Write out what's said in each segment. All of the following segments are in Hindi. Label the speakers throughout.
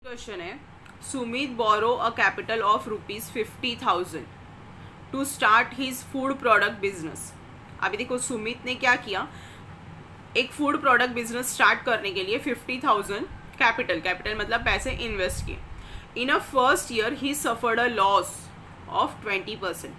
Speaker 1: क्वेश्चन है Sumit borrow a capital of ₹50,000 to start his food product business. अभी देखो सुमित ने क्या किया, एक फूड प्रोडक्ट बिजनेस स्टार्ट करने के लिए 50,000 कैपिटल मतलब पैसे इन्वेस्ट किए। इन अ फर्स्ट ईयर ही सफर्ड अ लॉस ऑफ 20%।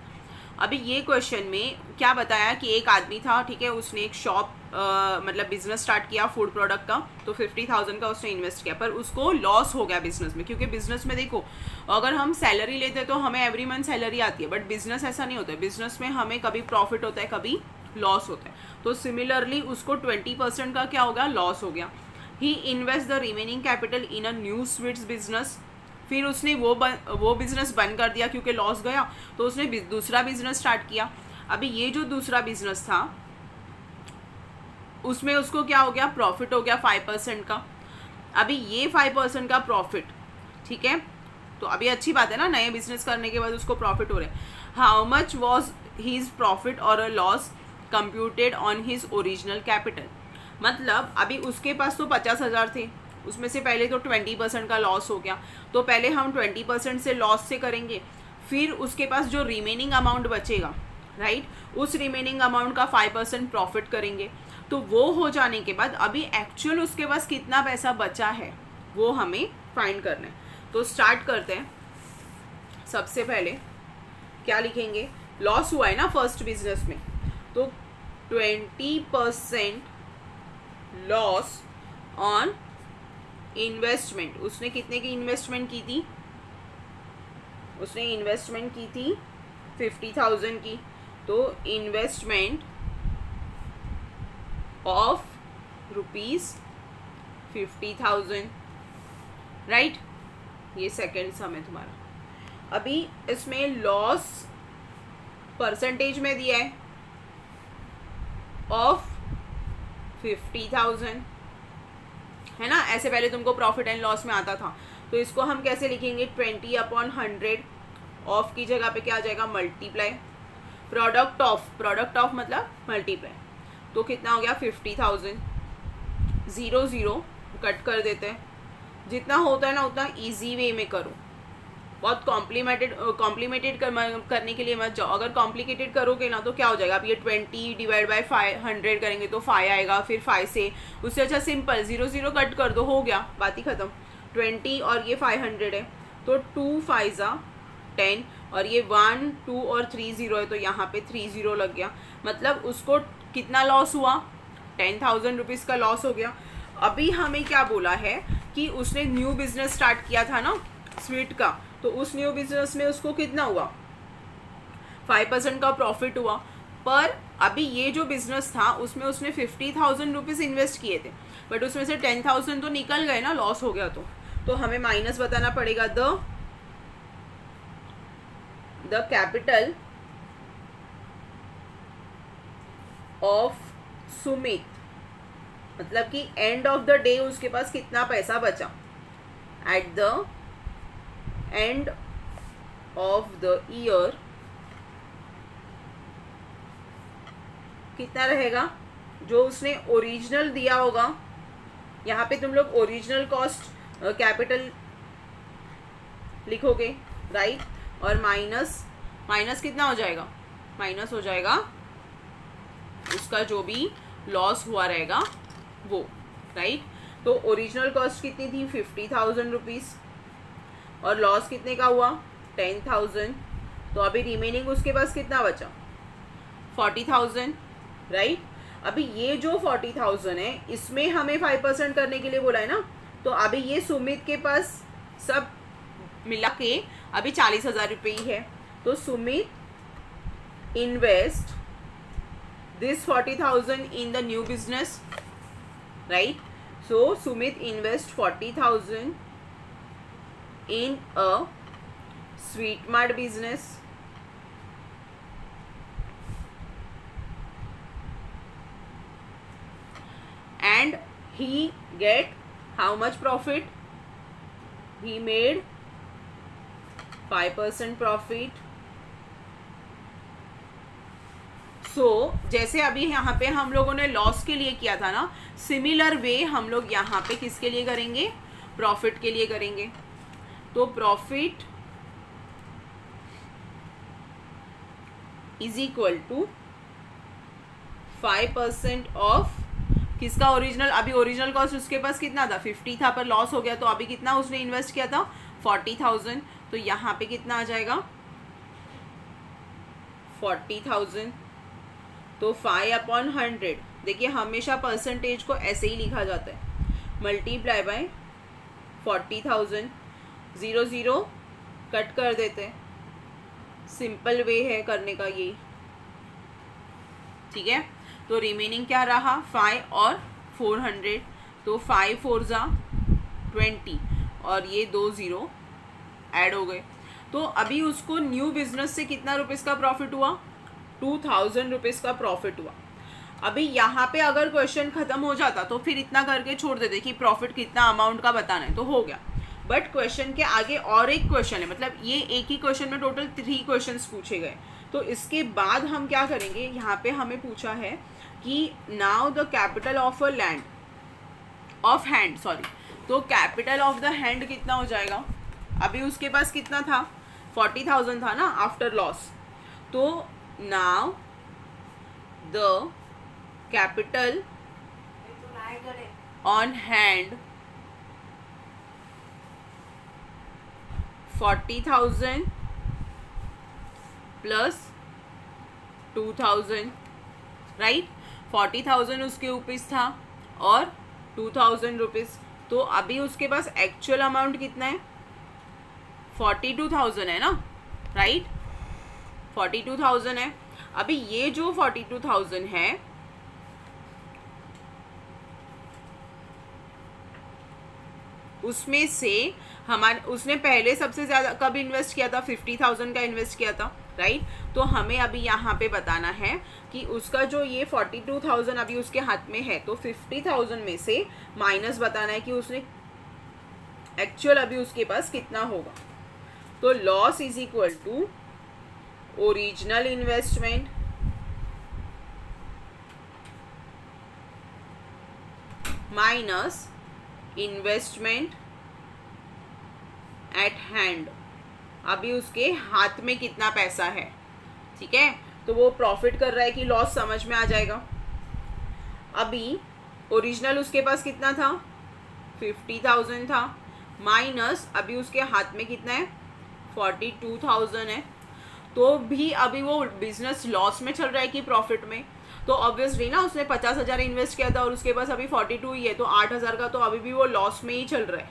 Speaker 1: अभी ये क्वेश्चन में क्या बताया कि एक आदमी था, ठीक है, उसने एक शॉप मतलब बिजनेस स्टार्ट किया फूड प्रोडक्ट का, तो 50,000 का उसने इन्वेस्ट किया, पर उसको लॉस हो गया बिजनेस में। क्योंकि बिजनेस में देखो, अगर हम सैलरी लेते हैं तो हमें एवरी मंथ सैलरी आती है, बट बिजनेस ऐसा नहीं होता है। बिजनेस में हमें कभी प्रॉफिट होता है, कभी लॉस होता है। तो सिमिलरली उसको 20% का क्या हो गया, लॉस हो गया। He invest the remaining capital in a new sweets business. फिर उसने वो बिजनेस बंद कर दिया क्योंकि लॉस गया, तो उसने दूसरा बिजनेस स्टार्ट किया। अभी ये जो दूसरा बिजनेस था उसमें उसको क्या हो गया, प्रॉफिट हो गया 5% का। अभी ये 5% का प्रॉफिट, ठीक है, तो अभी अच्छी बात है ना, नए बिजनेस करने के बाद उसको प्रॉफिट हो रहे हैं। How much was his profit or a loss computed on his original capital. मतलब अभी उसके पास तो 50,000 थे, उसमें से पहले तो 20% का लॉस हो गया, तो पहले हम 20% से लॉस से करेंगे, फिर उसके पास जो रिमेनिंग अमाउंट बचेगा, राइट, उस रिमेनिंग अमाउंट का 5% प्रॉफिट करेंगे। तो वो हो जाने के बाद अभी एक्चुअल उसके पास कितना पैसा बचा है वो हमें फाइंड करना है। तो स्टार्ट करते हैं। सबसे पहले क्या लिखेंगे, लॉस हुआ है ना फर्स्ट बिजनेस में, तो 20% लॉस ऑन इन्वेस्टमेंट। उसने कितने की इन्वेस्टमेंट की थी, उसने इन्वेस्टमेंट की थी 50,000 की, तो इन्वेस्टमेंट ऑफ ₹50,000, राइट। ये सेकेंड सम है तुम्हारा। अभी इसमें लॉस परसेंटेज में दिया है ऑफ 50,000, है ना। ऐसे पहले तुमको प्रॉफिट एंड लॉस में आता था, तो इसको हम कैसे लिखेंगे, 20/100। ऑफ की जगह पे क्या आ जाएगा, मल्टीप्लाई। प्रोडक्ट ऑफ मतलब मल्टीप्लाई, तो कितना हो गया 50,000। 0 0 कट कर देते हैं। जितना होता है ना उतना इजी वे में करो, बहुत कॉम्प्लीमेटेड करने के लिए मत जाओ। अगर कॉम्प्लिकेटेड करोगे ना तो क्या हो जाएगा, अब ये 20 डिवाइड बाई 500 करेंगे तो 5 आएगा, फिर 5 से उससे अच्छा सिंपल 0 0 कट कर दो, हो गया, बात ही खत्म। 20 और ये 500 है, तो 2 5 10, और ये 1 2 और 3 0 है, तो यहाँ पे 3 0 लग गया। मतलब उसको कितना लॉस हुआ, 10,000 रुपीज़ का लॉस हो गया। अभी हमें क्या बोला है कि उसने न्यू बिजनेस स्टार्ट किया था ना स्वीट का, तो उस न्यू बिजनेस में उसको कितना हुआ, 5% का प्रॉफिट हुआ। पर अभी ये जो बिजनेस था उसमें उसने 50,000 रुपीज़ इन्वेस्ट किए थे, बट उसमें से 10,000 तो निकल गए ना, लॉस हो गया। तो हमें माइनस बताना पड़ेगा, द कैपिटल ऑफ सुमित, मतलब कि एंड ऑफ द डे उसके पास कितना पैसा बचा, at the end of the year कितना रहेगा, जो उसने ओरिजिनल दिया होगा। यहाँ पे तुम लोग ओरिजिनल कॉस्ट कैपिटल लिखोगे, राइट, और माइनस कितना हो जाएगा, माइनस हो जाएगा उसका जो भी लॉस हुआ रहेगा वो, राइट। तो ओरिजिनल कॉस्ट कितनी थी, 50,000 रुपीज़, और लॉस कितने का हुआ, 10,000। तो अभी रिमेनिंग उसके पास कितना बचा, 40,000, राइट। अभी ये जो 40,000 है इसमें हमें 5% करने के लिए बोला है ना, तो अभी ये सुमित के पास सब मिला के अभी 40,000 रुपये ही है। तो Sumit invest this 40,000 in the new business, right? So Sumit invest 40,000 in a sweet mart business, and he get how much profit, he made 5% profit। जैसे अभी यहाँ पे हम लोगों ने लॉस के लिए किया था ना, सिमिलर वे हम लोग यहाँ पे किसके लिए करेंगे, प्रॉफिट के लिए करेंगे। तो profit is equal to 5% of किसका ओरिजिनल, अभी ओरिजिनल कॉस्ट उसके पास कितना था 50 था, पर लॉस हो गया, तो अभी कितना उसने इन्वेस्ट किया था 40,000, तो यहाँ पे कितना आ जाएगा 40,000। तो 5/100, देखिए हमेशा परसेंटेज को ऐसे ही लिखा जाता है, मल्टीप्लाई बाय 40,000, 0 0 कट कर देते हैं, सिंपल वे है करने का ये, ठीक है। तो रिमेनिंग क्या रहा 5 और 400, तो 5 4 जा 20 और ये 2 0 ऐड हो गए। तो अभी उसको न्यू बिजनेस से कितना रुपीस का प्रॉफिट हुआ 2,000 रुपीज़ का प्रॉफिट हुआ। अभी यहाँ पे अगर क्वेश्चन खत्म हो जाता तो फिर इतना करके छोड़ देते कि प्रॉफिट कितना अमाउंट का बताना है, तो हो गया। बट क्वेश्चन के आगे और एक क्वेश्चन है, मतलब ये एक ही क्वेश्चन में टोटल 3 क्वेश्चंस पूछे गए। तो इसके बाद हम क्या करेंगे, यहाँ पे हमें पूछा है कि now the capital of a land of hand, sorry, तो कैपिटल ऑफ द हैंड कितना हो जाएगा, अभी उसके पास कितना था 40,000 था ना आफ्टर लॉस। तो now the capital on hand 40,000 plus 2,000, right. 40,000 उसके रुपीज़ था और 2,000 रुपीज़, तो अभी उसके पास एक्चुअल अमाउंट कितना है 42,000 है ना, राइट, 42,000 है। अभी ये जो 42,000 है उसमें से हमारे उसने पहले सबसे ज़्यादा कब इन्वेस्ट किया था 50,000 का इन्वेस्ट किया था, राइट। तो हमें अभी यहाँ पे बताना है कि उसका जो ये 42,000 अभी उसके हाथ में है, तो 50,000 में से माइनस बताना है कि उसने एक्चुअल अभी उसके पास कितना होगा। तो loss is equal to original investment minus investment at hand, अभी उसके हाथ में कितना पैसा है, ठीक है। तो वो प्रॉफिट कर रहा है कि लॉस समझ में आ जाएगा। अभी ओरिजिनल उसके पास कितना था 50,000 था, माइनस अभी उसके हाथ में कितना है 42,000 है, तो भी अभी वो बिजनेस लॉस में चल रहा है कि प्रॉफिट में। तो ऑब्वियसली ना उसने 50,000 इन्वेस्ट किया था और उसके पास अभी 42 ही है, तो 8,000 का तो अभी भी वो लॉस में ही चल रहा है,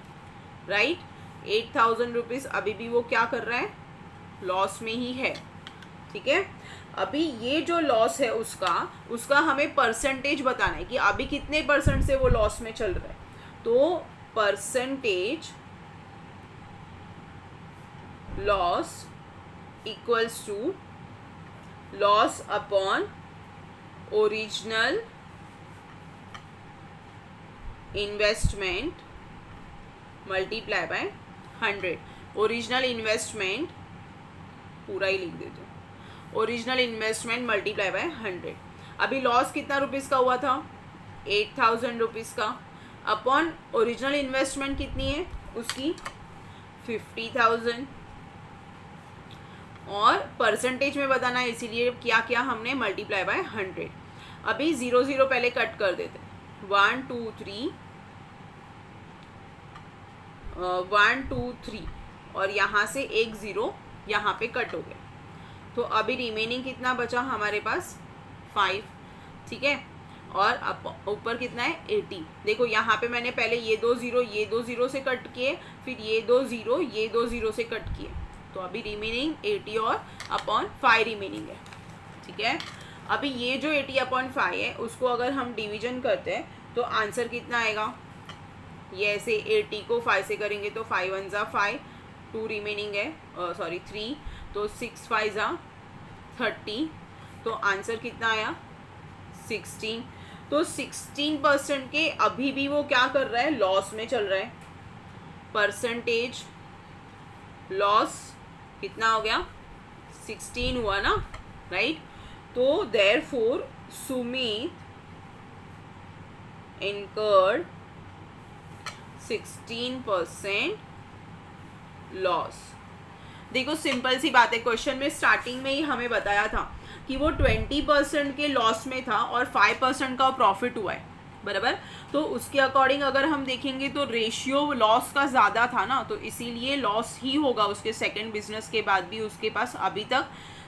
Speaker 1: राइट। 8,000 रुपीज़ अभी भी वो क्या कर रहा है लॉस में ही है, ठीक है। अभी ये जो लॉस है उसका हमें परसेंटेज बताना है कि अभी कितने परसेंट से वो लॉस में चल रहा है। तो percentage loss equals to loss upon original investment multiply by 100। Original investment पूरा ही लिख देते हैं, ओरिजिनल इन्वेस्टमेंट मल्टीप्लाई बाय 100। अभी लॉस कितना रुपीज़ का हुआ था 8,000 रुपीज़ का, अपॉन ओरिजिनल इन्वेस्टमेंट कितनी है उसकी 50,000, और परसेंटेज में बताना है इसीलिए क्या किया हमने मल्टीप्लाई बाय 100। अभी 0 0 पहले कट कर देते हैं, 1 2 3 1 2 3 और यहाँ से एक 0 यहाँ पे कट हो गया, तो अभी रिमेनिंग कितना बचा हमारे पास 5, ठीक है। और ऊपर कितना है 80। देखो यहाँ पे मैंने पहले ये 2 0 से कट किए, फिर ये 2 0 से कट किए, तो अभी रिमेनिंग 80 और अपॉन 5 रिमेनिंग है, ठीक है। अभी ये जो 80/5 है उसको अगर हम डिवीजन करते हैं तो आंसर कितना आएगा, ये ऐसे 80 को 5 से करेंगे तो 5 1 जा 5, 2 रिमेनिंग है, सॉरी 3, तो 6 5 जा 30, तो आंसर कितना आया 16। तो 16% के अभी भी वो क्या कर रहा है लॉस में चल रहा है। परसेंटेज लॉस कितना हो गया 16 हुआ ना, राइट। तो देयरफॉर सुमित incurred 16% लॉस। देखो सिंपल सी बात है, क्वेश्चन में स्टार्टिंग में ही हमें बताया था कि वो 20% के लॉस में था और 5% का प्रॉफिट हुआ है, बराबर। तो उसके अकॉर्डिंग अगर हम देखेंगे तो रेशियो लॉस का ज़्यादा था ना, तो इसीलिए लॉस ही होगा उसके सेकंड बिजनेस के बाद भी उसके पास। अभी तक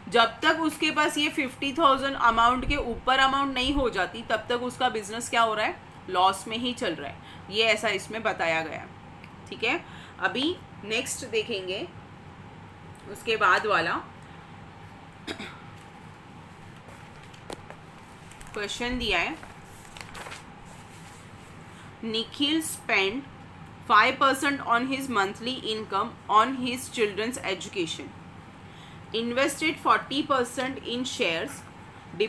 Speaker 1: जब तक उसके पास ये 50,000 अमाउंट के ऊपर अमाउंट नहीं हो जाती तब तक उसका बिजनेस क्या हो रहा है, लॉस में ही चल रहा है। ये ऐसा इसमें बताया गया, ठीक है। अभी नेक्स्ट देखेंगे उसके बाद वाला क्वेश्चन दिया है, Nikhil spend 5% on his monthly income on his children's education, invested 40% in shares